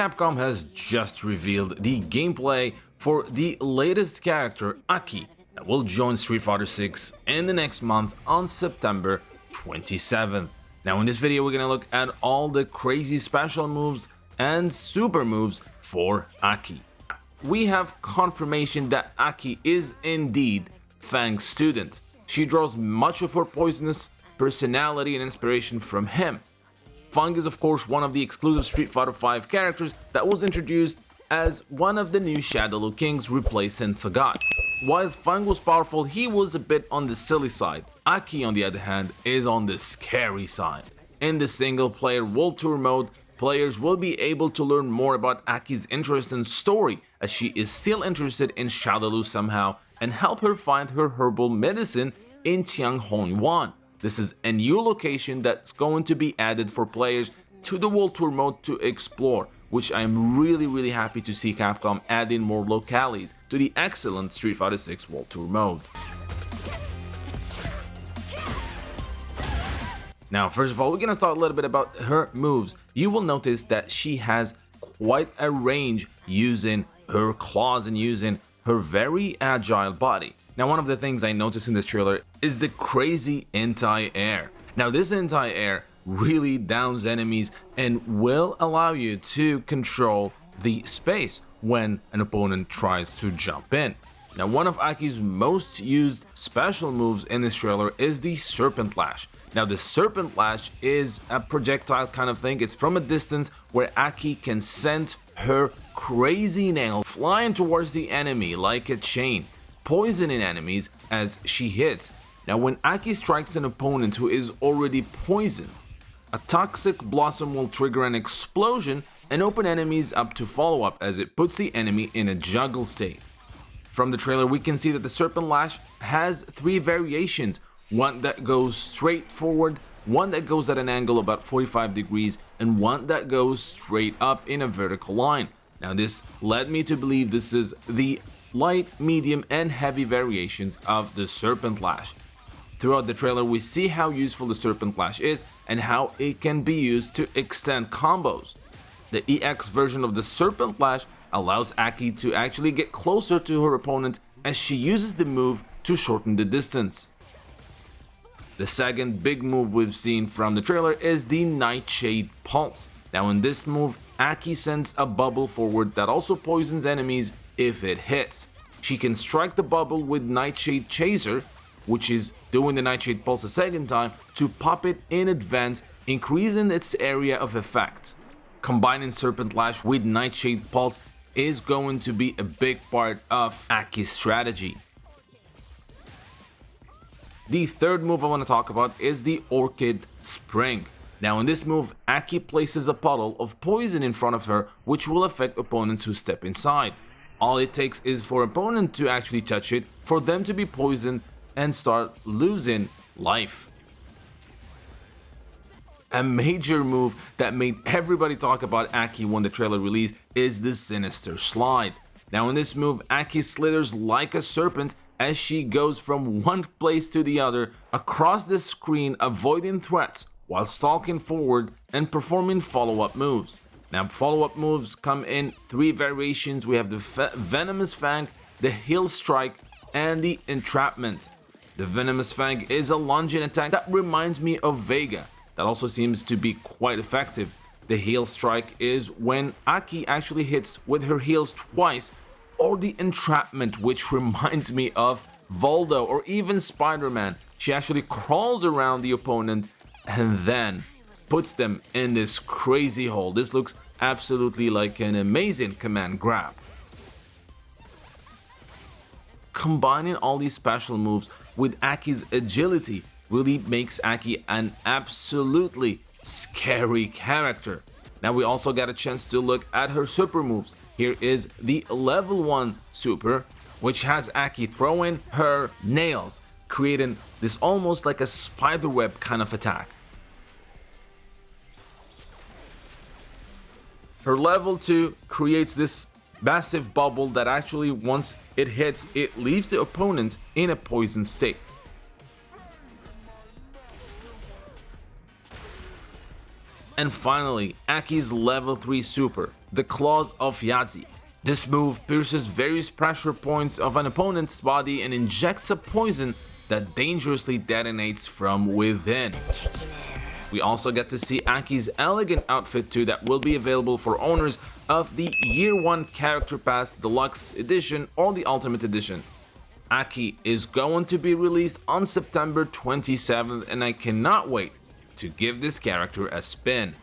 Capcom has just revealed the gameplay for the latest character, A.K.I, that will join Street Fighter 6 in the next month on September 27th. Now in this video we're gonna look at all the crazy special moves and super moves for A.K.I. We have confirmation that A.K.I is indeed Fang's student. She draws much of her poisonous personality and inspiration from him. Fang is of course one of the exclusive Street Fighter V characters that was introduced as one of the new Shadowloo Kings replacing Sagat. While Fang was powerful, he was a bit on the silly side. A.K.I on the other hand is on the scary side. In the single player World Tour mode, players will be able to learn more about A.K.I's interest and story, as she is still interested in Shadowloo somehow, and help her find her herbal medicine in Tianhongyuan. This is a new location that's going to be added for players to the World Tour mode to explore, which I'm really happy to see Capcom adding more locales to the excellent Street Fighter 6 World Tour mode. Now, first of all, we're gonna start a little bit about her moves. You will notice that she has quite a range using her claws and using her very agile body. Now, one of the things I noticed in this trailer is the crazy anti-air. Now, this anti-air really downs enemies and will allow you to control the space when an opponent tries to jump in. Now, one of A.K.I's most used special moves in this trailer is the Serpent Lash. Now, the Serpent Lash is a projectile kind of thing. It's from a distance where A.K.I can send her crazy nail flying towards the enemy like a chain, poisoning enemies as she hits. Now, when A.K.I strikes an opponent who is already poisoned, a toxic blossom will trigger an explosion and open enemies up to follow up, as it puts the enemy in a juggle state. From the trailer we can see that the Serpent Lash has three variations: one that goes straight forward, one that goes at an angle about 45 degrees, and one that goes straight up in a vertical line. Now, this led me to believe this is the light, medium, and heavy variations of the Serpent Lash. Throughout the trailer we see how useful the Serpent Lash is and how it can be used to extend combos. The EX version of the Serpent Lash allows A.K.I to actually get closer to her opponent as she uses the move to shorten the distance. The second big move we've seen from the trailer is the Nightshade Pulse. Now, in this move, A.K.I sends a bubble forward that also poisons enemies if it hits. She can strike the bubble with Nightshade Chaser, which is doing the Nightshade Pulse a second time, to pop it in advance, increasing its area of effect. Combining Serpent Lash with Nightshade Pulse is going to be a big part of A.K.I's strategy. The third move I want to talk about is the Orchid Spring. Now, in this move, A.K.I places a puddle of poison in front of her, which will affect opponents who step inside. All it takes is for an opponent to actually touch it, for them to be poisoned and start losing life. A major move that made everybody talk about A.K.I when the trailer released is the Sinister Slide. Now, in this move, A.K.I slithers like a serpent as she goes from one place to the other across the screen, avoiding threats while stalking forward and performing follow-up moves. Now, follow-up moves come in three variations. We have the Venomous Fang, the Heel Strike, and the Entrapment. The Venomous Fang is a lunging attack that reminds me of Vega. That also seems to be quite effective. The Heel Strike is when A.K.I actually hits with her heels twice, or the Entrapment, which reminds me of Voldo or even Spider-Man. She actually crawls around the opponent and then puts them in this crazy hole. This looks absolutely like an amazing command grab. Combining all these special moves with A.K.I's agility really makes A.K.I an absolutely scary character. Now, we also got a chance to look at her super moves. Here is the level 1 super, which has A.K.I throwing her nails, creating this almost like a spiderweb kind of attack. Her level 2 creates this massive bubble that actually, once it hits, it leaves the opponent in a poisoned state. And finally, A.K.I's level 3 super, the Claws of Yadzi. This move pierces various pressure points of an opponent's body and injects a poison that dangerously detonates from within. We also get to see A.K.I's elegant outfit too, that will be available for owners of the Year 1 Character Pass Deluxe Edition or the Ultimate Edition. A.K.I is going to be released on September 27th, and I cannot wait to give this character a spin.